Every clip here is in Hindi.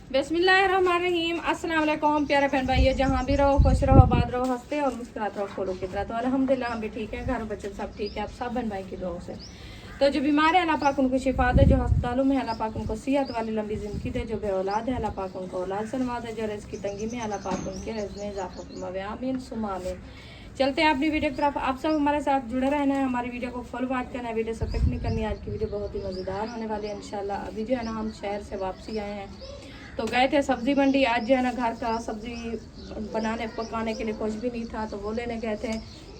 बिस्मिल्लाहिर्रहमानिर्रहीम। अस्सलाम वालेकुम प्यारे बहन भाइयों, जहाँ भी रहो खुश रहो, आबाद रहो, हंसते और मुस्कुराते रहो, फूलों की तरह। तो अल्हम्दुलिल्लाह हम भी ठीक हैं, घर बच्चे सब ठीक है, आप सब बहन भाई की दुआओं से। तो जो बीमार है अल्लाह पाक उनको शिफा दे, जो अस्पतालों में अल्लाह पाक उनको सेहत वाली लंबी ज़िंदगी दे, जो बेऔलाद है अल्लाह पाक उनको औलाद से नवाज़े, जो रिज़्क़ की तंगी में अल्लाह पाक उनके रिज़्क़ में इज़ाफ़ा फरमावे, आमीन सुम्मा आमीन। चलते हैं अपनी वीडियो की तरफ। आप सब हमारे साथ जुड़े रहना है, हमारी वीडियो को फुल वॉच करना है, वीडियो से पिक नहीं करनी। आज की वीडियो बहुत ही मज़ेदार होने वाली है इंशाल्लाह। अभी जो है ना हम शहर से वापसी आए हैं, तो गए थे सब्ज़ी मंडी। आज जो है ना घर का सब्ज़ी बनाने पकाने के लिए कुछ भी नहीं था, तो वो लेने गए थे।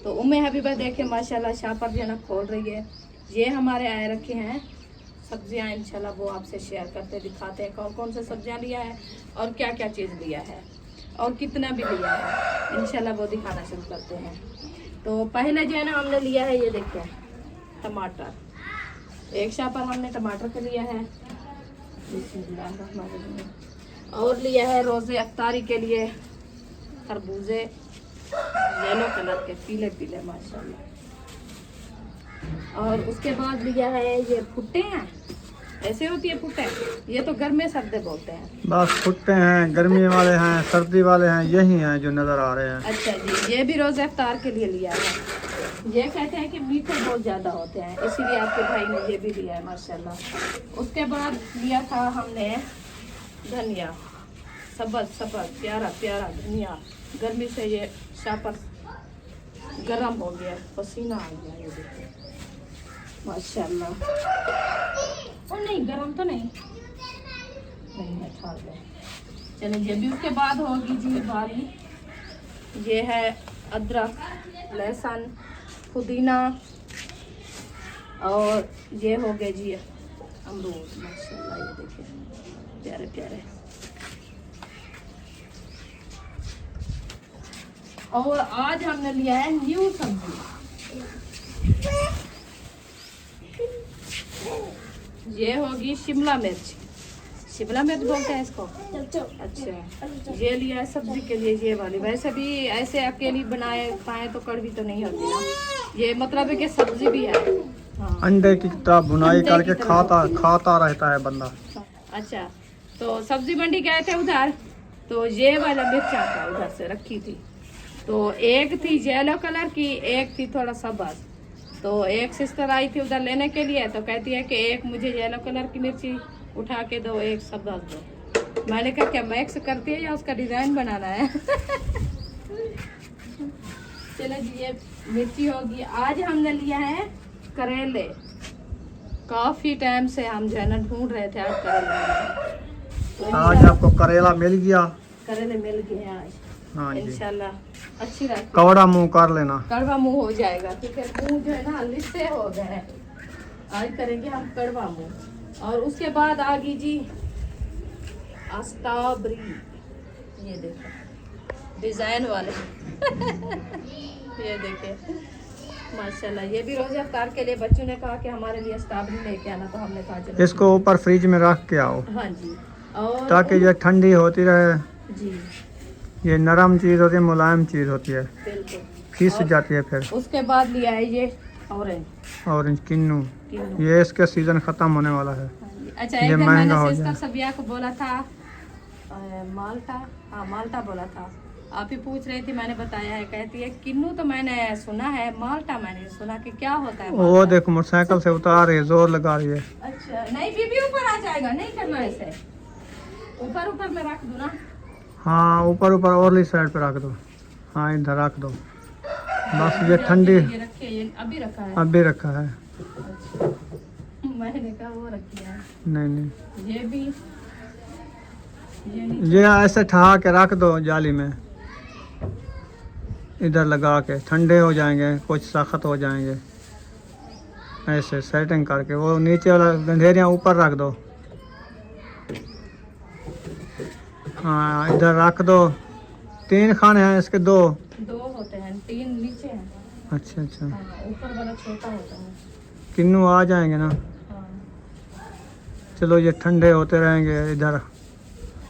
तो उम्मे हबीबा देखे माशाल्लाह शाह पर जो है ना खोल रही है। ये हमारे आए रखे हैं सब्जियां, इंशाल्लाह वो आपसे शेयर करते दिखाते हैं कौन कौन से सब्जियां लिया है और क्या क्या चीज़ लिया है और कितना भी लिया है, इंशाल्लाह वो दिखाना शुरू करते हैं। तो पहले जो है ना हमने लिया है, ये देखिए टमाटर। एक शाह पर हमने टमाटर का लिया है, और लिया है रोज़े अफ्तारी के लिए खरबूजे येलो कलर के, पीले पीले माशाल्लाह। और उसके बाद लिया है ये भुट्टे हैं, ऐसे होती है भुट्टे, ये तो गर्म सर्दे बोलते हैं। बस भुट्टे हैं, गर्मी वाले हैं, सर्दी वाले हैं, यही हैं जो नज़र आ रहे हैं। अच्छा जी, ये भी रोज़े अफ्तार के लिए लिया है। ये कहते हैं कि मीठे बहुत ज़्यादा होते हैं, इसीलिए आपके भाई ने ये भी लिया है माशाल्लाह। उसके बाद लिया था हमने धनिया, सब्ज़ प्यारा प्यारा धनिया। गर्मी से ये शापर गरम हो गया, पसीना आ गया, ये देखिए माशाल्लाह। और नहीं गरम तो नहीं है, ठा गया। चलिए ये भी। उसके बाद होगी जी बारी, ये है अदरक, लहसुन, पुदीना, और ये हो गए जी अमरूद माशाल्लाह, ये देखिए प्यारे प्यारे। और आज हमने लिया है न्यू सब्जी, ये होगी शिमला मिर्च। शिमला मिर्च बोलते हैं इसको। अच्छा, ये लिया है सब्जी के लिए, ये वाली। वैसे भी ऐसे अकेली बनाए खाएं तो कड़वी तो नहीं होती ना, ये मतलब है कि सब्जी भी है। हाँ। अंडे की तरह बुनाई करके खाता रहता है बंदा। अच्छा, तो सब्जी मंडी गए थे उधर, तो ये वाला मिर्चा था उधर से रखी थी। तो एक थी येलो कलर की, एक थी थोड़ा सब्ज़। तो एक सिस्टर आई थी उधर लेने के लिए, तो कहती है कि एक मुझे येलो कलर की मिर्ची उठा के दो, एक सब्ज़ दो। मैंने कहा क्या मैक्स करती है या उसका डिज़ाइन बनाना है? चलो जी, ये मिर्ची होगी। आज हमने लिया है करेले, काफ़ी टाइम से हम जो है ना ढूंढ रहे थे, आज करेले। तो आज आपको करेला मिल गया। करेले मिल गए हैं आज। हाँ जी, इंशाल्लाह अच्छी रहती। कवड़ा मुंह कर लेना, कड़वा मुंह हो जाएगा, क्योंकि मुंह जो है ना लिस्से हो गए हैं। आज करेंगे हम कड़वा मुंह। और उसके बाद आ गई जी स्ट्रॉबेरी, ये देखो डिजाइन वाले। ये देखिए माशाल्लाह, ये भी रोज़े अफ्तार के लिए बच्चों ने कहा कि हमारे लिए स्ट्रॉबेरी लेके आना, तो हमने कहा चलो इसको ऊपर फ्रिज में रख के आओ। हाँ जी। और ताकि ये ठंडी होती रहे। जी ये नरम चीज़ होती है, मुलायम चीज़ होती है, बिल्कुल खिस जाती है फिर। उसके बाद लिया है ये ऑरेंज किन्नू, ये इसके सीजन खत्म होने वाला है। अच्छा, ये एक दिन महंगा हो मैंने गया। सिस्टर सबिया को बोला था माल्टा, हाँ माल्टा बोला था। आप ही पूछ रही थी, मैंने बताया है। कहती है किन्नू तो मैंने सुना है, माल्टा मैंने सुना कि क्या होता है वो माल्टा? देखो मोटरसाइकिल से उतार रही है, जोर लगा रही है। अच्छा नहीं, बीबी ऊपर आ जाएगा, नहीं करना ऐसे, ऊपर ऊपर में रख दो ना। हाँ ऊपर और साइड पे रख दो। हाँ इधर रख दो बस। ये ठंडी ये रखे, ये अभी रखा है। अभी रखा है। अच्छा, मैंने कहा वो रखी है। नहीं ये भी, ये ऐसे ठहा के रख दो जाली में, इधर लगा के। ठंडे हो जाएंगे, कुछ सख्त हो जाएंगे, ऐसे सेटिंग करके। वो नीचे वाला गंधेरियाँ ऊपर रख दो। हाँ इधर रख दो। 3 खाने हैं इसके, 2 होते हैं, 3 नीचे हैं। अच्छा अच्छा, हाँ, ऊपर वाला छोटा होता है। किन्नू आ जाएंगे ना। हाँ। चलो ये ठंडे होते रहेंगे, इधर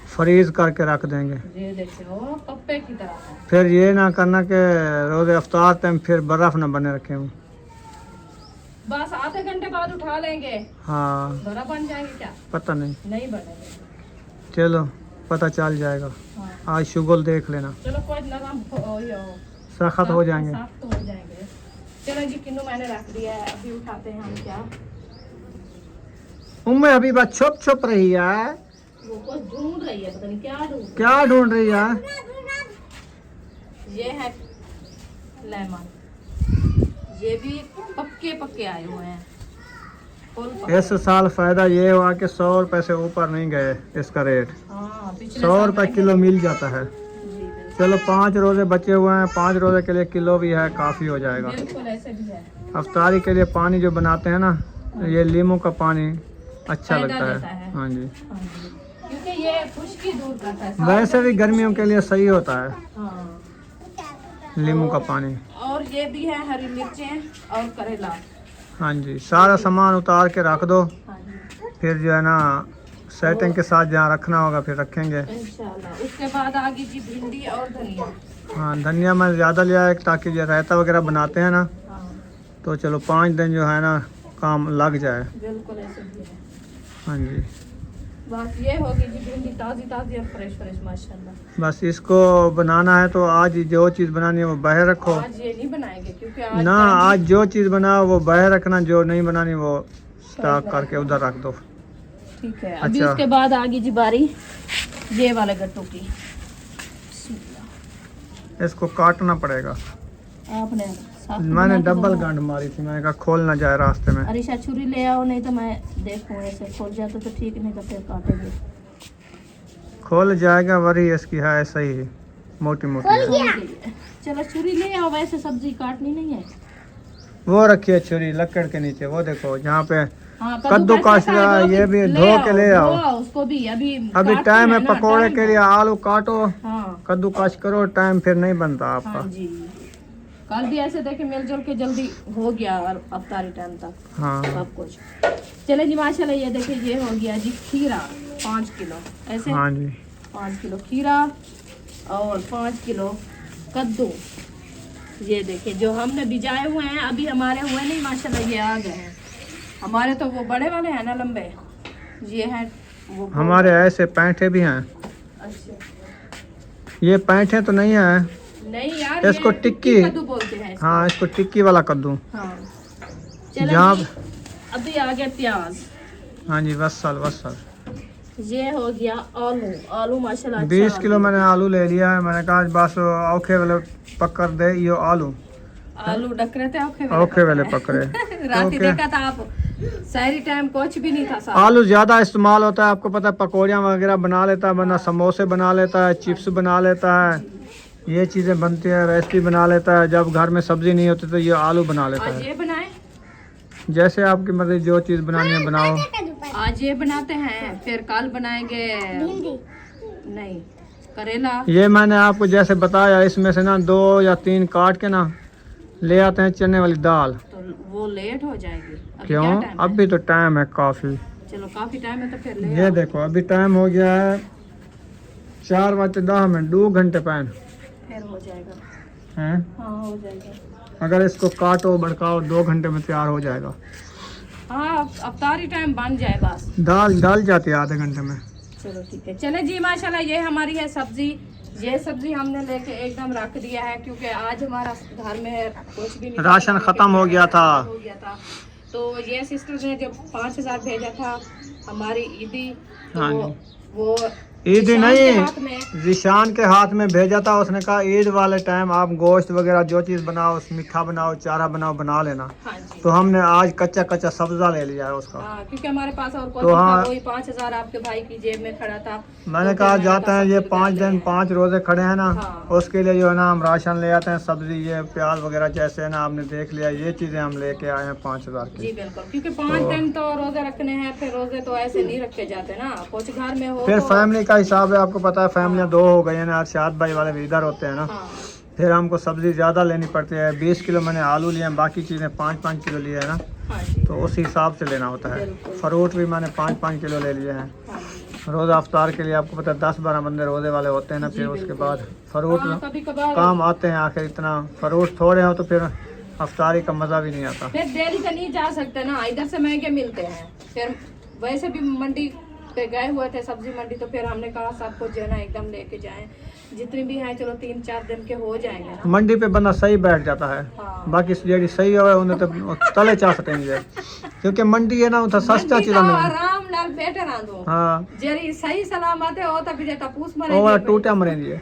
फ्रीज करके रख देंगे। ये देखो वो पप्पे की तरह है। फिर ये ना करना कि रोज़े अफ्तार टाइम फिर बर्फ़ ना बने रखे हूँ। बस आधे घंटे बाद उठा लेंगे। हाँ बड़ा बन जाएंगे क्या? पता नहीं, नहीं बनेंगे। चलो पता चल जाएगा। हाँ। आज शुगल देख लेना, चलो कोई नरम सख्त हो जाएंगे। साफ तो हो जाएंगे। चलो जी किन्नू मैंने रख दिया है, अभी उठाते हैं हम क्या। उम्मे अभी बस छुप छुप रही है, वो कुछ ढूंढ रही है, पता नहीं क्या ढूंढ रही है। ये है लेमन, ये भी पक्के पक्के आए हुए हैं, फुल पक्के। इस साल फायदा ये हुआ कि 100 रुपए से ऊपर नहीं गए इसका रेट। हाँ, पिछले 100 साल रुपए महंगे किलो थे। मिल जाता है। जी बिल्कुल। चलो 5 रोजे बचे हुए हैं, 5 रोजे के लिए किलो भी है, काफी हो जाएगा। बिल्कुल ऐसे भी है। अफ्तारी के लिए पानी जो बनाते हैं ना, ये नींबू का पानी अच्छा फायदा लगता देता है। है। हाँ जी, हाँ जी, क्योंकि ये खुश्की दूर करता है। वैसे भी गर्मियों के लिए सही होता है हाँ। नींबू का पानी। और ये भी है हरी मिर्चें और करेला। हाँ जी, सारा सामान उतार के रख दो, हाँ जी फिर जो है ना सेटिंग के साथ जहाँ रखना होगा फिर रखेंगे। इंशाल्लाह। उसके बाद आगे जी भिंडी और धनिया। हाँ, धनिया मैं ज़्यादा लिया है ताकि जो रायता वगैरह बनाते हैं ना, हाँ तो चलो 5 दिन जो है ना काम लग जाए। बिल्कुल ऐसे भी है। हाँ जी, बस ये होगी जी भिंडी ताज़ी ताज़ी और फ्रेश फ्रेश माशाल्लाह। बस इसको बनाना है तो आज जो चीज़ बनानी है वो बाहर रखो। आज ये नहीं बनाएंगे क्योंकि आज ना, आज जो चीज़ बनाओ वो बाहर रखना, जो नहीं बनानी वो स्टॉक करके उधर रख दो। ठीक है। अभी अच्छा। उसके बाद आगे जी बारी ये वाले गट्टू की। इसको काटना पड़ेगा। आपने साफ मैंने बना के डबल दो ना। गांठ मारी थी, मैंने कहा खोल ना जाए रास्ते में। अरिशा छुरी ले आओ, नहीं तो मैं देखूं ऐसे खोल जाता तो ठीक, नहीं तो फिर काटेंगे। खोल जाएगा, वही इसकी है सही मोटी मोटी है। खोल गई है। चलो छुरी ले आओ, वैसे सब्जी काटनी नहीं है। वो रखी है छुरी लकड़ के नीचे, वो देखो जहाँ पे हाँ, कद्दू कैसे काट रहा है, वो ये भी धो के ले आओ। धो उसको भी अभी अभी काटते टाइम है हैं ना, पकोड़े टाइम के है। लिए, आलू काटो, हाँ कद्दू काश करो, टाइम फिर नहीं बनता आपका। हाँ जी। कल भी ऐसे देखे मिलजुल के जल्दी हो गया और अफ्तारी टाइम तक हाँ सब कुछ। चले जी माशाल्लाह। ये देखिए ये हो गया जी खीरा 5 किलो ऐसे। हाँ जी, 5 किलो खीरा और 5 किलो कद्दू। ये देखिए जो हमने भिजाए हुए हैं, अभी हमारे हुए नहीं माशाल्लाह, ये आ गए हैं हमारे। तो वो बड़े वाले हैं ना लंबे, ये है वो हमारे ऐसे पैंठे भी हैं। अच्छा ये पैंठे तो नहीं है, नहीं यार, इसको ये टिक्की कद्दू बोलते हैं इसको। हाँ, इसको टिक्की वाला कद्दू। हाँ चलो जहाँ जी, अभी आ गया प्याज। हाँ जी, वसल वसल। ये हो गया आलू। आलू माशाल्लाह 20 अच्छा किलो मैंने आलू ले लिया है। मैंने कहा बस औखे वाले पकड़ दे ये आलू, आलू डक रहे थे औखे वाले पकड़े। रात ही क्योंकि देखा था आप, सारी टाइम कुछ भी नहीं था साथ। आलू ज़्यादा इस्तेमाल होता है, आपको पता है, पकौड़ियाँ वगैरह बना लेता है बंदा, समोसे बना लेता है, चिप्स बना लेता है, ये चीज़ें बनती है, रेसिपी बना लेता है। जब घर में सब्जी नहीं होती तो ये आलू बना लेता आज है। ये बनाए, जैसे आपकी मर्जी, जो चीज़ बनानी है बनाओ। आज ये बनाते हैं, फिर कल बनाएंगे नहीं करेला। ये मैंने आपको जैसे बताया, इसमें से ना 2 या 3 काट के ना ले आते हैं चने वाली दाल। तो वो लेट हो जाएगी। अभी क्यों? क्या टाइम है? अभी तो टाइम है काफ़ी। चलो काफी टाइम है तो फिर ले ये आओ। देखो अभी टाइम हो गया है 4:10, 2 घंटे पैन फिर हो जाएगा। हैं। हाँ हो जाएगा। अगर इसको काटो भड़काओ 2 घंटे में तैयार हो जाएगा। हाँ अफ्तारी टाइम बन जाए बस। दाल डाल जाती है आधे घंटे में। चलो ठीक है। चले जी माशाल्लाह, ये हमारी है सब्जी। ये सब्जी हमने लेके एकदम रख दिया है क्योंकि आज हमारा घर में कुछ भी नहीं, राशन खत्म हो गया था। तो ये सिस्टर ने जब 5000 भेजा था हमारी ईदी, तो हाँ वो ईद किसान नहीं, के हाथ में। जिशान के हाथ में भेजा था। उसने कहा ईद वाले टाइम आप गोश्त वगैरह जो चीज़ बनाओ, मीठा बनाओ, चारा बनाओ, बना लेना। हाँ जी। तो हमने आज कच्चा कच्चा सब्जा ले लिया है उसका। हाँ क्योंकि हमारे पास और कुछ तो नहीं था, हाँ, वही 5000 आपके भाई की जेब में खड़ा था। मैंने तो कहा फिर जाते हैं ये 5 सब्जी दिन ले 5 रोजे खड़े हैं ना, हाँ। उसके लिए जो है ना हम राशन ले आते हैं, सब्जी ये प्याज वगैरह जैसे है ना, आपने देख लिया, ये चीज़ें हम लेके आए हैं 5000 जी की। बिल्कुल, क्योंकि 5 दिन तो रोजे रखने हैं, फिर रोजे तो ऐसे नहीं रखे जाते ना, कुछ घर में हो फिर तो। फैमिली का हिसाब है, आपको पता है फैमिलियाँ 2 हो गई हैं ना, अरशाद भाई वाले भी इधर होते हैं ना, हाँ फिर हमको सब्जी ज़्यादा लेनी पड़ती है। 20 किलो मैंने आलू लिए हैं, बाकी चीज़ें 5-5 किलो लिए हैं ना, हाँ जी तो उस हिसाब से लेना होता है। बिल्कुल। फ्रूट भी मैंने 5-5 किलो ले लिए हैं। हाँ जी। रोज़ा अफ्तार के लिए आपको पता है 10-12 बंदे रोज़े वाले होते हैं ना, जी, फिर उसके बिल्कुल। बाद फ्रूट हाँ, कभी कभार काम आते हैं। आखिर इतना फ्रूट थोड़े हो तो फिर अफ्तारी का मज़ा भी नहीं आता। फिर डेली तो नहीं जा सकते ना, इधर से महंगे मिलते हैं, फिर वैसे भी मंडी पे गए हुए थे सब्जी मंडी, तो फिर हमने कहा सबको जो है ना एकदम लेके जाएं, जितनी भी हैं चलो 3-4 दिन के हो जाएंगे ना। मंडी पे बंदा सही बैठ जाता है। हाँ। बाकी जेडी सही हो उन्हें तो तले चा सकेंगे, क्योंकि मंडी है ना उधर सस्ता चीज़ मिले। आराम नाल बैठे रह दो। हाँ जरी सही सलामत है ओ तब जे टपूस मरे वो वाला टूटा मरेंगे।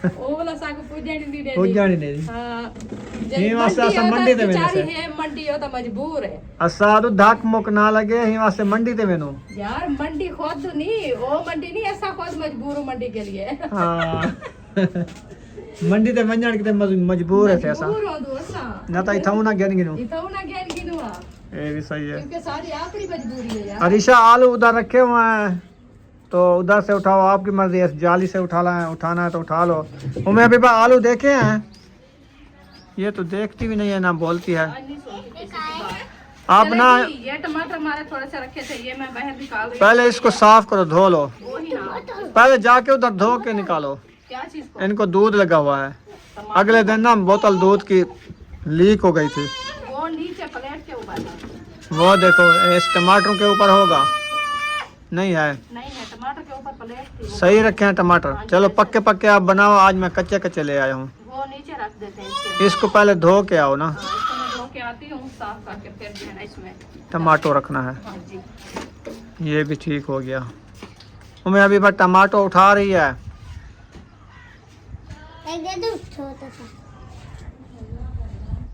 ओ वाला साग पूजनी नहीं दे पूछ जानी नहीं। हां ये वास्ते असा मंडी ते मैंने बेचारी से है मंडी हो तो मजबूर है असादु धाक मुक ना लगे ही वास्ते मंडी ते मैंने। यार मंडी खुद नहीं, ओ मंडी नहीं, ऐसा खुद मजबूर हूं मंडी के लिए। हाँ मंडी ते वंजण किते मजबूर है ऐसा मजबूर हो दो ऐसा ना तो इथाऊ ना गन गिनो। इताऊ ना गैन गिनुआ, ये भी सही है। क्योंकि सारी आखिरी मजबूरी है यार। अरीशा आलू उधर रखे हुए हैं तो उधर से उठाओ, आपकी मर्जी है। जाली से उठाना है तो उठा लो। उम्मे अभी आलू देखे हैं, ये तो देखती भी नहीं है ना बोलती है। आज नहीं सोची किसी की बात। आप ना चलेगी, ये टमाटर हमारे थोड़े से रखे थे, ये मैं बाहर निकाल रही पहले इसको साफ करो, धो लो। हूं। वही ना, पहले जाके उधर धो के निकालो। क्या चीज को? इनको दूध लगा हुआ है। अगले दिन ना बोतल दूध की लीक हो गई थी। वो नीचे प्लेट के ऊपर है। वो देखो इस टमाटरों के ऊपर होगा, नहीं है। नहीं है, टमाटर के ऊपर प्लेट थी, सही रखे हैं टमाटर। चलो पक्के पक्के आप बनाओ, आज मैं कच्चे कच्चे ले आया हूँ। वो नीचे रख देते हैं इसके। इसको पहले धो के आओ ना, हाँ, इसको मैं धो के आती हूँ, साफ करके फिर जो है ना इसमें टमाटो रखना है। हाँ जी। ये भी ठीक हो गया। मैं अभी बस टमाटो उठा रही है।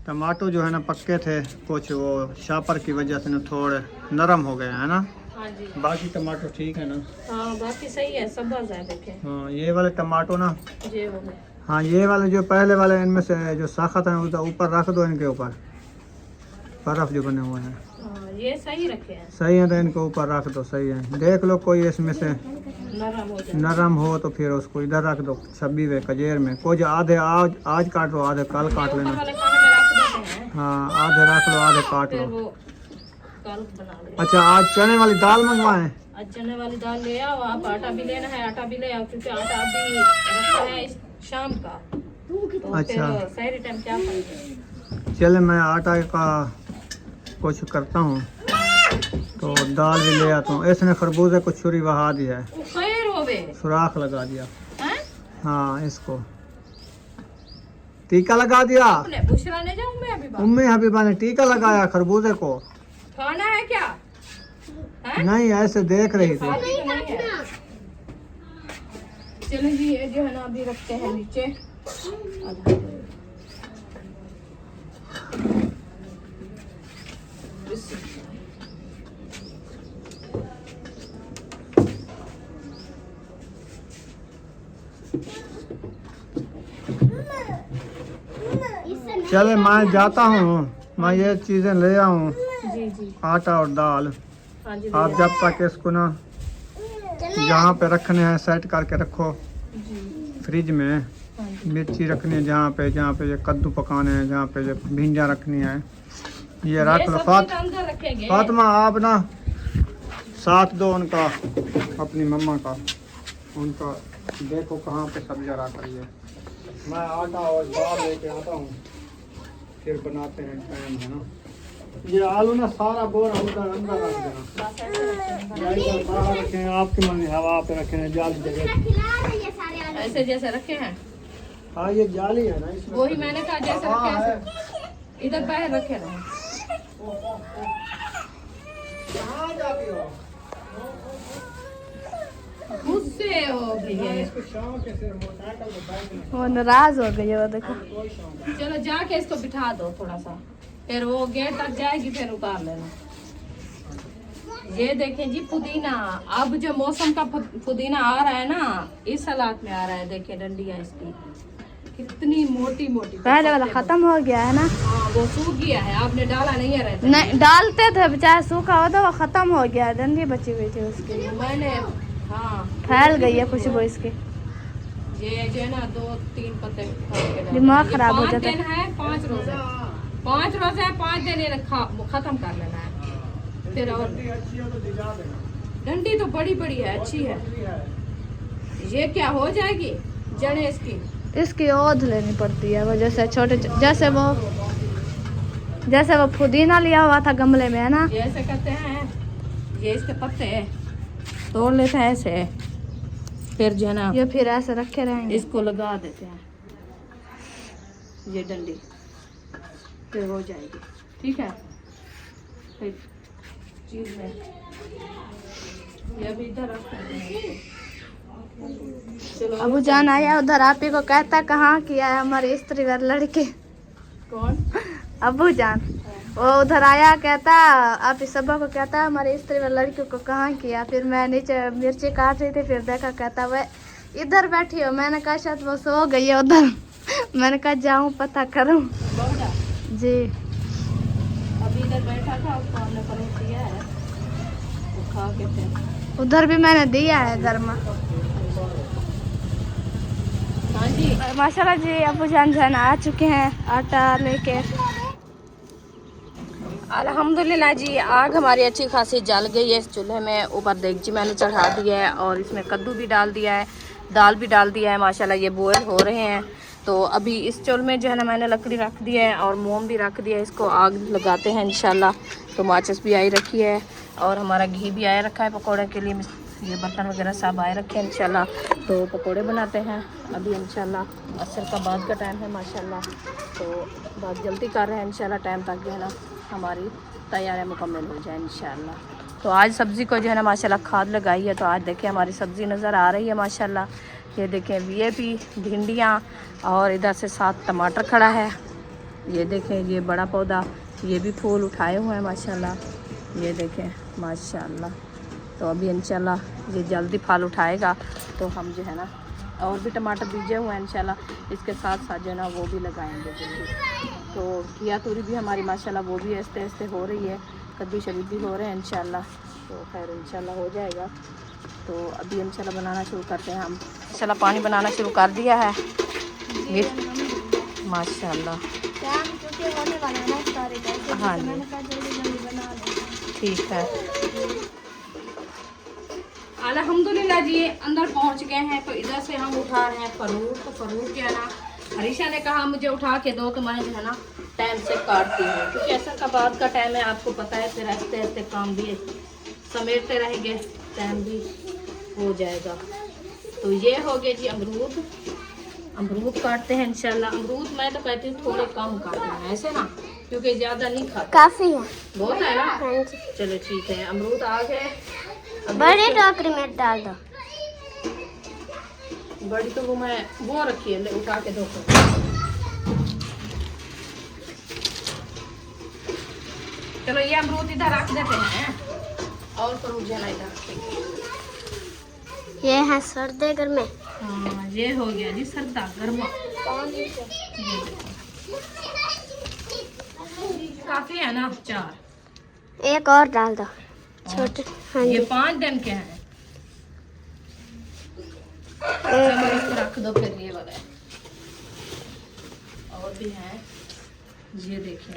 टमाटो जो है ना पक्के थे, कुछ वो शापर की वजह से ना थोड़े नरम हो गए हैं ना। हाँ जी। बाकी टमाटो ठीक है ना। हाँ बाकी सही है, सब बात है देखे। हाँ ये वाले टमाटो ना, ये हो गए। हाँ ये वाले जो पहले वाले इनमें से जो साखत है उसका ऊपर रख दो, इनके ऊपर बर्फ जो बने हुए हैं। हाँ ये सही रखे हैं, सही है तो इनको ऊपर रख दो। सही है, देख लो कोई इसमें से नरम हो जाए। नरम हो तो फिर उसको इधर रख दो छब्बी वे कजेर में। कुछ आधे आज काट लो, आधे कल काट ऊपर लेना। वाले खाने में रख देते हैं, हाँ आधे रख लो, आधे काट फिर लो। वो कल बना ले। अच्छा आज चने वाली दाल मंगवाएं। आज चने वाली दाल ले आओ आप, आटा भी लेना है, आटा भी ले आओ, क्योंकि आटा अभी रखा है शाम का। तो अच्छा। फिर सहरी टाइम क्या करेंगे? चले मैं आटा का कुछ करता हूँ तो दाल भी ले आता हूँ। इसने खरबूजे को छुरी बहा दी है, वो खैर होवे सुराख लगा दिया। हैं? हाँ इसको टीका लगा दिया। अपने बुशरा ने जाऊं मैं अभी बाहर। उम्मी हबीबा ने टीका लगाया खरबूजे को। खाना है क्या? हैं? नहीं ऐसे देख रही थी। खाती तो नहीं है। चलो जी, ये जो है ना अभी रखते हैं नीचे। चले मैं जाता हूँ, मैं ये चीजें ले आऊँ, जी जी। आटा और दाल। हाँ जी आप जब तक इसको ना जहाँ पे रखने हैं सेट करके रखो जी। फ्रिज में। हाँ जी। मिर्ची रखनी है जहाँ पे ये कद्दू पकाने हैं, जहाँ पे ये भिंडियाँ रखनी है, ये रख लो। सब्जी तो अंदर रखेंगे। फातिमा आप ना साथ दो उनका, अपनी मम्मा का, उनका देखो कहाँ पे सब्जी रख रही है। मैं आटा और दाल लेके आता हूँ, फिर बनाते हैं टाइम है ना। ये आलू ना सारा बोरा उधर अंदर रख देना, बस ऐसे रखेंगे। या इधर बाहर रखें, आपकी मर्जी, हवा पे रखें, जाली जगह। ऐसे जैसे रखे हैं, हाँ ये जाली है ना इसमें। वही मैंने कहा जैसे हाँ, रखे है। ऐसे इधर बाहर रखे रहे। कहाँ जाती हो? गुस्से हो गई है, इसको शौक है, सिर्फ मोटरसाइकिल पे बैठना। वो नाराज हो गई है, वो देखो। कोई शौक नहीं। चलो जाके इसको बिठा दो थोड़ा सा, फिर वो गेट तक जाएगी, फिर उतार लेना। ये देखें जी पुदीना, अब जो मौसम का पुदीना आ रहा है ना, इस हालात में आ रहा है। देखें डंडियां इसकी कितनी मोटी मोटी। पहले वाला खत्म हो गया है ना। हाँ वो सूख गया है, आपने डाला नहीं है रहता। नहीं डालते थे, बेचारा सूखा होता, वो खत्म हो गया है। डंडी बची हुई थी उसकी, मैंने हाँ फैल गई है खुशबू इसकी। ये जो है ना 2-3 पत्ते खा के डाल। दिमाग ये खराब हो 5 जाता है। दिन है, 5 रोज है, 5 रोज है, 5 दिन ये खत्म कर लेना है। फिर और डंडी अच्छी हो तो दिखा देना। डंडी तो बड़ी बड़ी है, अच्छी है। ये क्या हो जाएगी जड़ें इसकी? इसकी ओध लेनी पड़ती है, वो जैसे छोटे जैसे वो पुदीना लिया हुआ था गमले में है ना। ये ऐसे करते हैं, ये इसके पत्ते तोड़ लेते हैं ऐसे, फिर जो है ना ये फिर ऐसे रखे रहेंगे। इसको लगा देते हैं, ये डंडी फिर हो जाएगी। ठीक है, फिर चीज है ये भी इधर रखते हैं। चलो अबू जान आया उधर, आप ही को कहता कहाँ किया है हमारे स्त्री वाले लड़के। कौन? अबू जान वो उधर आया, कहता आप इस सब को कहता हमारे स्त्री वाले लड़कियों को कहाँ किया। फिर मैं नीचे मिर्ची काट रही थी, फिर देखा, कहता वह इधर बैठी हो। मैंने कहा शायद वो सो गई है उधर। मैंने कहा जाऊँ पता करूँ। बौड़ा जी अभी इधर बैठा था, उसको हमने पनीर दिया है, वो खा के थे। उधर भी मैंने दिया है दरमा। हाँ जी माशाल्लाह जी अबू जान जान आ चुके हैं आटा लेके। अल्हम्दुलिल्लाह जी, आग हमारी अच्छी खासी जल गई है। इस चूल्हे में ऊपर देगची मैंने चढ़ा दिया है और इसमें कद्दू भी डाल दिया है, दाल भी डाल दिया है। माशाल्लाह ये बॉयल हो रहे हैं। तो अभी इस चूल्हे में जो है ना मैंने लकड़ी रख दी है और मोम भी रख दिया है। इसको आग लगाते हैं इंशाल्लाह। तो माचिस भी आई रखी है और हमारा घी भी आया रखा है पकौड़े के लिए। ये बर्तन वगैरह सब आए रखे हैं इंशाल्लाह। तो पकौड़े बनाते हैं अभी इंशाल्लाह। असर का बाद का टाइम है माशाल्लाह, तो बहुत जल्दी कर रहे हैं इंशाल्लाह टाइम, तक जो है ना हमारी तैयारी मुकम्मल हो जाए इंशाल्लाह। तो आज सब्ज़ी को जो है ना माशाल्लाह खाद लगाई है। तो आज देखिए हमारी सब्ज़ी नज़र आ रही है माशाल्लाह। ये देखें वीआईपी भिंडियाँ और इधर से 7 टमाटर खड़ा है। ये देखें ये बड़ा पौधा, ये भी फूल उठाए हुए हैं माशाल्लाह। ये देखें माशाल्लाह। तो अभी इंशाल्लाह ये जल्दी फल उठाएगा, तो हम जो है ना और भी टमाटर बीजे हुए हैं इंशाल्लाह। इसके साथ साथ जो है ना वो भी लगाएंगे जल्दी। तो घिया तूरी भी हमारी माशाल्लाह वो भी आहिस्ते आहिस्ते हो रही है, कद्दू शरीफ भी हो रहे हैं इंशाल्लाह। तो खैर इंशाल्लाह हो जाएगा। तो अभी इंशाल्लाह बनाना शुरू करते हैं हम। इंशाल्लाह पानी बनाना शुरू कर दिया है माशाल्लाह। हाँ जी ठीक है। अल्हम्दुलिल्लाह जी अंदर पहुंच गए हैं। तो इधर से हम उठा रहे हैं फरूट। तो फरूट जो है ना हरीशा ने कहा मुझे उठा के दो, तो मैं जो है ना टाइम से काटती हूँ, क्योंकि असर का बाद का टाइम है, आपको पता है। फिर आहिस्ते आहिस्ते काम भी समेटते रहेंगे, टाइम भी हो जाएगा। तो ये हो गया जी अमरूद। अमरूद काटते हैं इंशाल्लाह। अमरूद मैं तो कहती हूँ थोड़े कम काटना है ऐसे ना, क्योंकि ज़्यादा नहीं खाता। काफी है, बहुत है ना। चलो ठीक है, अमरूद आ गए। बड़ी टोकरी में डाल दो। बड़ी तो वो मैं वो रखी है, उठा के दो। चलो ये अमरूद इधर रख देते हैं और फरूट जाना इधर। ये है सर्दे गर्मे। हाँ ये हो गया जी सर्दा गर्मा। काफी है ना, 4 एक और डाल दो छोटे। हाँ ये जी 5 दिन के हैं। चलो इसको रख दो फिर। ये वाला है और भी है, ये देखिए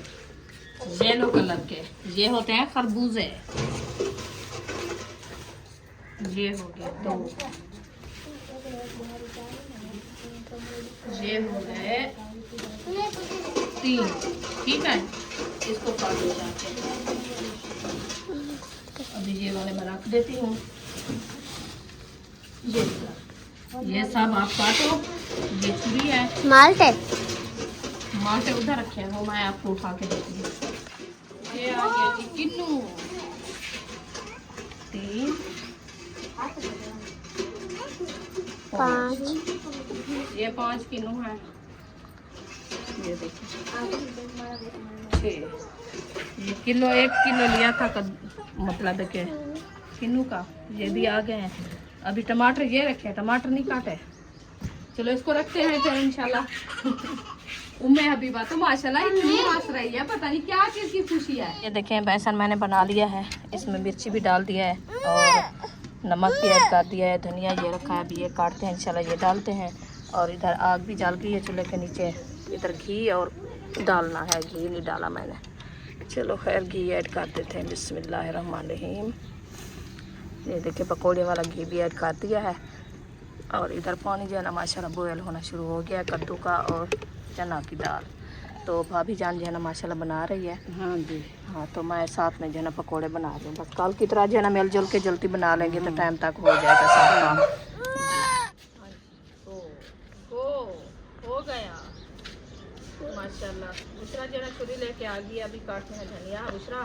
येलो कलर के, ये होते हैं खरबूजे। ये हो गया 2, ये हो गए 3। ठीक है, इसको काट दो जाके। अभी ये वाले मैं रख देती हूँ। ये सब आप काटो। ये चुरी है, माल्टे माल्टे उधर रखे हैं, वो मैं आपको उठा के देती हूँ। ये आ गया जी किन्नू 3 5 ये 5 किलो है। ये देखिए 6। ये किलो 1 किलो लिया था मतलब के किन्नू का। ये भी आ गए हैं। अभी टमाटर ये रखे हैं, टमाटर नहीं काटे। चलो इसको रखते हैं फिर इंशाल्लाह। उम्मे हबीबा तो माशाल्लाह इतनी हंस रही है, पता नहीं क्या चीज़ की खुशी है। ये देखें बेसन मैंने बना लिया है, इसमें मिर्ची भी डाल दिया है और नमक भी ऐड कर दिया है, धनिया ये रखा है। अभी ये काटते हैं इंशाल्लाह, ये डालते हैं। और इधर आग भी जल गई है चूल्हे के नीचे। इधर घी और डालना है, घी नहीं डाला मैंने। चलो खैर घी ऐड कर देते हैं। बिस्मिल्लाहिर्रहमानिर्रहीम। ये देखिए पकौड़े वाला घी भी ऐड कर दिया है। और इधर पानी जो है ना माशाल्लाह बॉयल होना शुरू हो गया है, कद्दू का और चना की दाल। तो भाभी जान जो है ना माशाल्लाह बना रही है। हाँ जी। हाँ तो मैं साथ में जो है ना पकौड़े बना दूँ, बस कल की तरह जो है ना मिलजुल के जल्दी बना लेंगे तो टाइम तक हो जाएगा सब काम। हो गया माशाल्लाह। बुशरा जो है ना छुरी लेके आ गई, अभी काटते हैं धनिया। बुशरा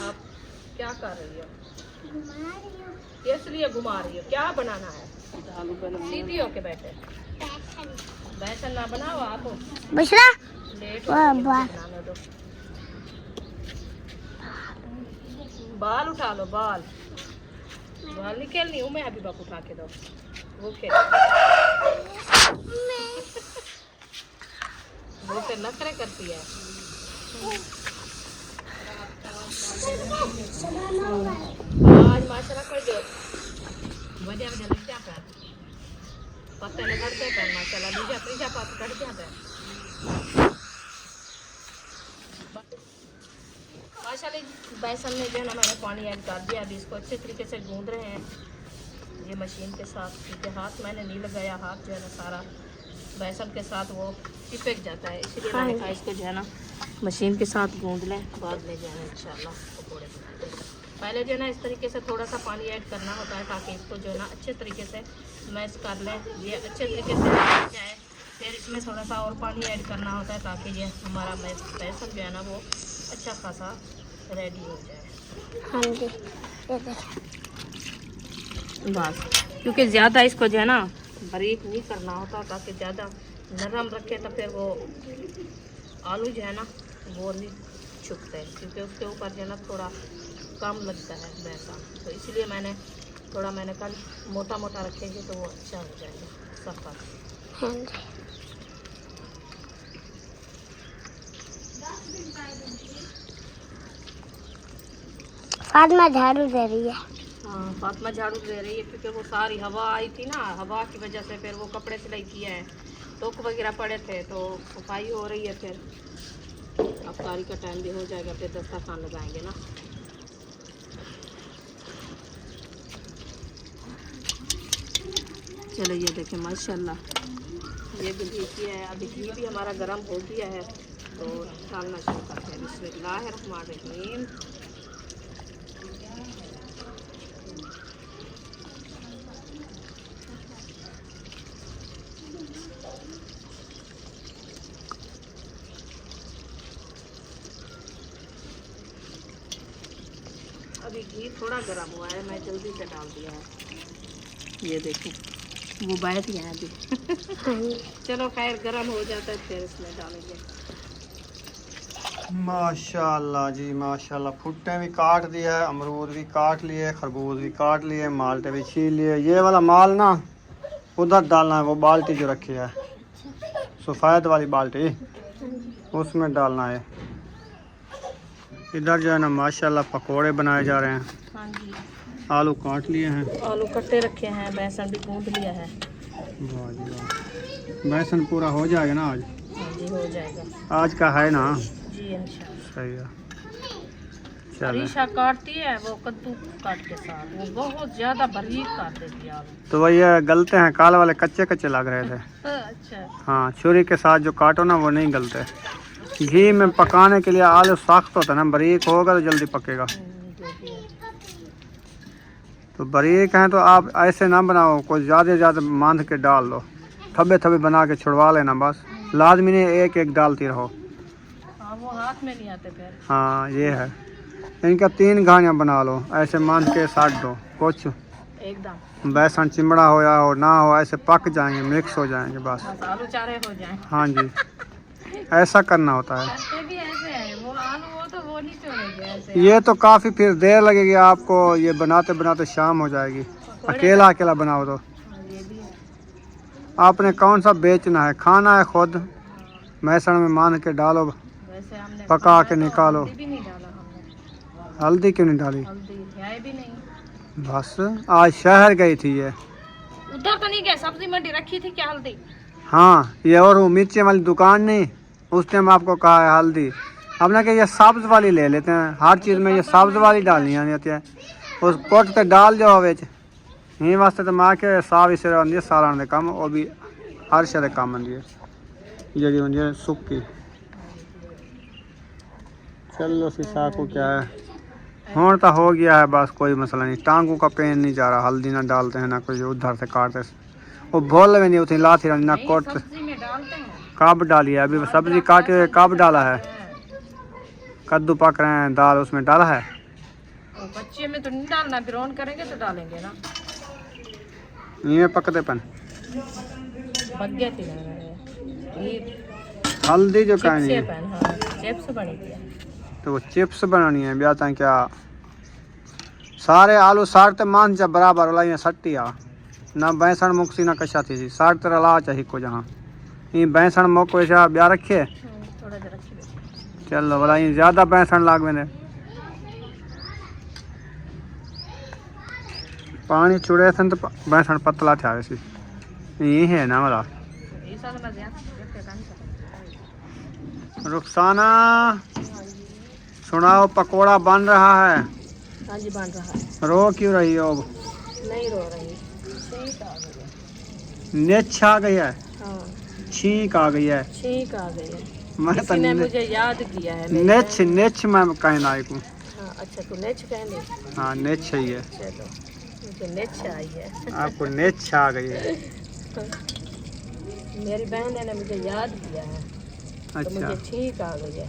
आप क्या कर रही हो? इसलिए घुमा रही हो, क्या बनाना है? सीधी होके बैठे, बेसन ना बनाओ आप। बुशरा लेट हो गई, बनाने दो। बाल उठा लो, बाल नहीं खेलनी हूँ मैं, अभी बाप उठा के दो, वो खेल। वो फिर नखरे करती है। आज माशाल्लाह कर दो, वजह लग जाता है, पत्ते लगते हैं माशाल्लाह, बीजा त्रीजा पात कट जाता है माशाल्लाह। बेसन में जो है ना मैंने पानी ऐड कर दिया, अभी इसको अच्छे तरीके से गूंद रहे हैं ये मशीन के साथ, क्योंकि हाथ मैंने नहीं लगाया, हाथ जो है ना सारा बेसन के साथ वो चिपक जाता है, इसलिए मैंने कहा इसको जो है ना मशीन के साथ गूंद लें, बाद में जो है ना इंशाल्लाह पकौड़े बनाएंगे। पहले जो है ना इस तरीके से थोड़ा सा पानी ऐड करना होता है ताकि इसको जो है ना अच्छे तरीके से मैश कर लें, ये अच्छे तरीके से मैश जाए। फिर इसमें थोड़ा सा और पानी ऐड करना होता है ताकि ये हमारा बेसन जो है ना वो अच्छा खासा रेडी हो जाए। हाँ जी बस, क्योंकि ज़्यादा इसको जो है ना बारीक नहीं करना होता ताकि ज़्यादा नरम रखे तो फिर वो आलू जो है ना वो नहीं छुपते, क्योंकि उसके ऊपर जो है ना थोड़ा कम लगता है बेसन, तो इसलिए मैंने कल मोटा मोटा रखेंगे तो वो अच्छा हो जाएगा सफ़र। हाँ जी। फातिमा झाड़ू दे रही है। हाँ फातिमा झाड़ू दे रही है, क्योंकि वो सारी हवा आई थी ना, हवा की वजह से फिर वो कपड़े सिलाई किया है, टोक वगैरह पड़े थे तो सफाई हो रही है। फिर अफ्तारी का टाइम भी हो जाएगा, फिर दस्तरखान लगाएंगे ना। चलो ये देखें माशाल्लाह ये भी घी किया है, अभी घी भी हमारा गर्म हो गया है तो डालना शुरू करते हैं। बिस्मिल्लाहिर्रहमानिर्रहीम। अभी घी थोड़ा गर्म हुआ है, मैं जल्दी से डाल दिया है। ये देखें वो बैठ गया है अभी। चलो खैर गर्म हो जाता है फिर इसमें डालेंगे। माशाल्लाह जी माशाल्लाह, भुट्टे भी काट दिया है, अमरूद भी काट लिए, खरबूज भी काट लिए, माल्टे भी छील लिए। ये वाला माल ना उधर डालना है, वो बाल्टी जो रखी है सफ़ेद वाली बाल्टी, उसमें डालना है। इधर जो है ना माशाल्लाह पकोड़े बनाए जा रहे हैं। हाँ जी, आलू काट लिए हैं, आलू कट्टे रखे हैं, बेसन भी गूंद लिया है। वाह जी वाह, बेसन पूरा हो जाएगा ना आज? हाँ जी हो जाएगा, आज का है ना जी इंशाल्लाह। सही है। चलो अरीशा काटती है वो कद्दू काट के साथ, वो बहुत ज़्यादा बारीक काट देती है आलू। तो वही गलते हैं, काल वाले कच्चे कच्चे लग रहे थे। अच्छा हाँ छुरी के साथ जो काटो ना वो नहीं गलते। घी में पकाने के लिए आलू सख्त होता है ना, बारीक होगा तो जल्दी पकेगा। जो भी है। तो बारीक हैं तो आप ऐसे ना बनाओ, कोई ज़्यादा मांध के डाल दो, थब्बे थब्बे बना के छुड़वा लेना बस, लाजमी नहीं एक एक डालती रहो। हाँ वो हाथ में नहीं आते फिर। हाँ ये है, इनका 3 घानियाँ बना लो, ऐसे मांध के साट दो, कुछ एकदम बेसन चिमड़ा हो या हो ना हो ऐसे पक जाएंगे, मिक्स हो जाएंगे बस। बस आलू चारे हो जाएं। हाँ जी ऐसा करना होता है। करते भी ऐसे है, वो आलू वो तो वो नहीं छोड़ेंगे ऐसे। ये तो काफ़ी फिर देर लगेगी आपको, ये बनाते बनाते शाम हो जाएगी। अकेला अकेला बनाओ तो। हाँ, ये भी है। आपने कौन सा बेचना है, खाना है खुद, बेसन में मान के डालो, वैसे हमने पका खाना के तो निकालो। हल्दी भी नहीं डाला हमने, हल्दी क्यों नहीं डाली? हल्दी है भी नहीं। बस आज शहर गई थी ये। उधर तो नहीं गए, सब्जी मंडी रखी थी क्या हल्दी? हाँ ये और वो मिर्ची वाली दुकान नहीं, उस टाइम आपको कहा है हल्दी, हमने कहा ये सब्ज वाली ले लेते हैं, हर चीज़ में ये सब्ज वाली डालनी आनी होती है, उस कोट पे डाल जाओ बिच यहीं वास्ते तो मैं के साफ इस आती है सारा आने कम, और भी हर शे काम आती है जी होंगी सुक्की। चलो सीसा को क्या है, होना तो हो गया है बस, कोई मसला नहीं। टांगों का पेन नहीं जा रहा, हल्दी ना डालते हैं ना कुछ, उधर से काटते, वो बोल में नहीं उतनी लाती ना कोट। सब्जी में डालते हैं। कब डाली है अभी सब्जी काटे हुए, कब डाला है? कद्दू पक रहे हैं, दाल उसमें डाला है? बच्चे में तो नहीं डालना, फिर ऑन करेंगे तो डालेंगे ना। ये पकते पन पक गया थी ये हल्दी जो कहनी है, चिप्स बनी थी। तो वो चिप्स बनानी है ब्याता क्या? सारे आलू सारते मान जा बराबर वाला, ये सट्टी आ ना बेसन मुक्सी ना कशा थी साठ तरह ला चाहिए को जहाँ ये बेसन मोको ऐसा ब्याह रखे। थोड़ा जरा चलो बोला ये ज़्यादा बेसन लाग मैंने पानी छुड़े थे तो बेसन पतला था वैसे ये है ना वाला। रुखसाना सुनाओ, पकोड़ा बन रहा है? हाँ जी बन रहा है। रो क्यों रही हो? नहीं रो रही, छींक आ गई है। नेछ आ गई है? हाँ छींक आ गई है? छींक आ गई है। मैं किसी ने मुझे याद किया है। नेछ नेछ मैं कहना आई को। हाँ अच्छा तू नेच कहने। हाँ नेछ ही है। चलो मुझे नेच आई है। आपको नेछ आ गई है? मेरी बहन ने मुझे याद किया है तो अच्छा, मुझे छींक आ गई है।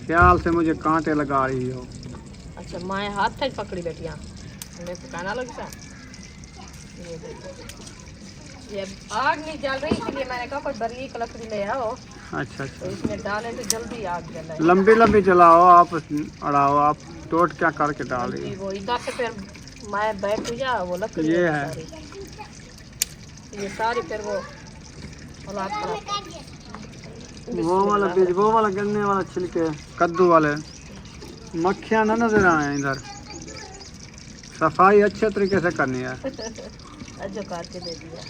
ख्याल से मुझे कांटे लगा रही हो। अच्छा माए हाथ तक पकड़ी बैठिया, मैं पकाना लगता। ये देखो ये आग नहीं जल रही, इसलिए मैंने कहा कोई बारीक लकड़ी ले आओ अच्छा तो अच्छा, इसमें डालें तो जल्दी आग जले। लंबी लंबी जलाओ आप, अड़ाओ आप, टोट क्या करके डाल रही वो इधर से फिर मैं बैठ जा वो लकड़ी ये है है। सारी, ये सारी फिर वो औलाद खराब। वो वाला बीज, वो वाला गन्ने वाला छिलके, कद्दू वाले मक्खियाँ ना नजर आए इधर। सफाई अच्छे तरीके से करनी है। जो करके दे दिया।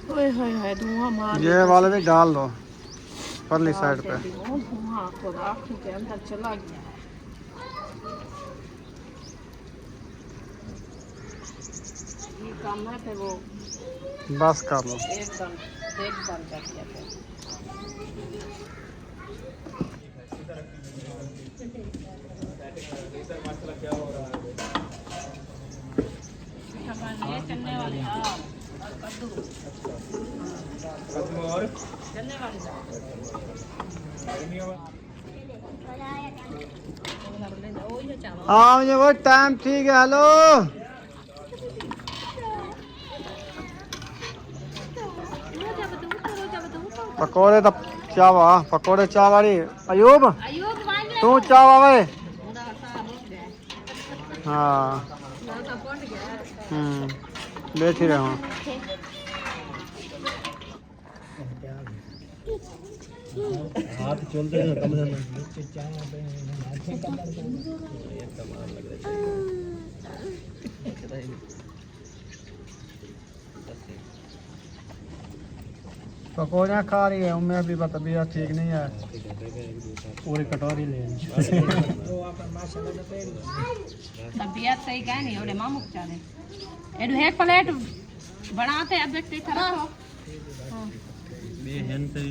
ओए हाय हाय धुआं मार। ये वाले भी डाल दो परली साइड पे। धुआं खुद आँखों के अंदर चला गया। ये काम है फिर वो बस कर लो। एकदम देखभाल कर दिया फिर। ये चलने वाली दाल और कद्दू और चलने वाली दाल। हाँ मुझे वो टाइम ठीक है। हेलो पकोड़े तो चावा, पकोड़े चावाड़ी अयूब तू चावा वे। हाँ बैठी रहो। हाथ चलते हैं कम पकौड़ियाँ खा रही है उम्मीद भी, तबीयत ठीक नहीं है। पूरी कटोरी ले तबीयत सही कह नहीं ओरे मामू को चाले एडू एक प्लेट बनाते अब देखते खराब हो। ये हेन से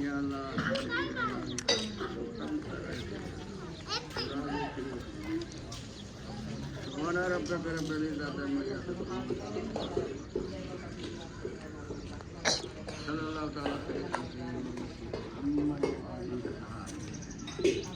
या अल्लाह हमारा रब का करम बड़ी ज़्यादा मजा सल्लल्लाहु अलैहि वसल्लम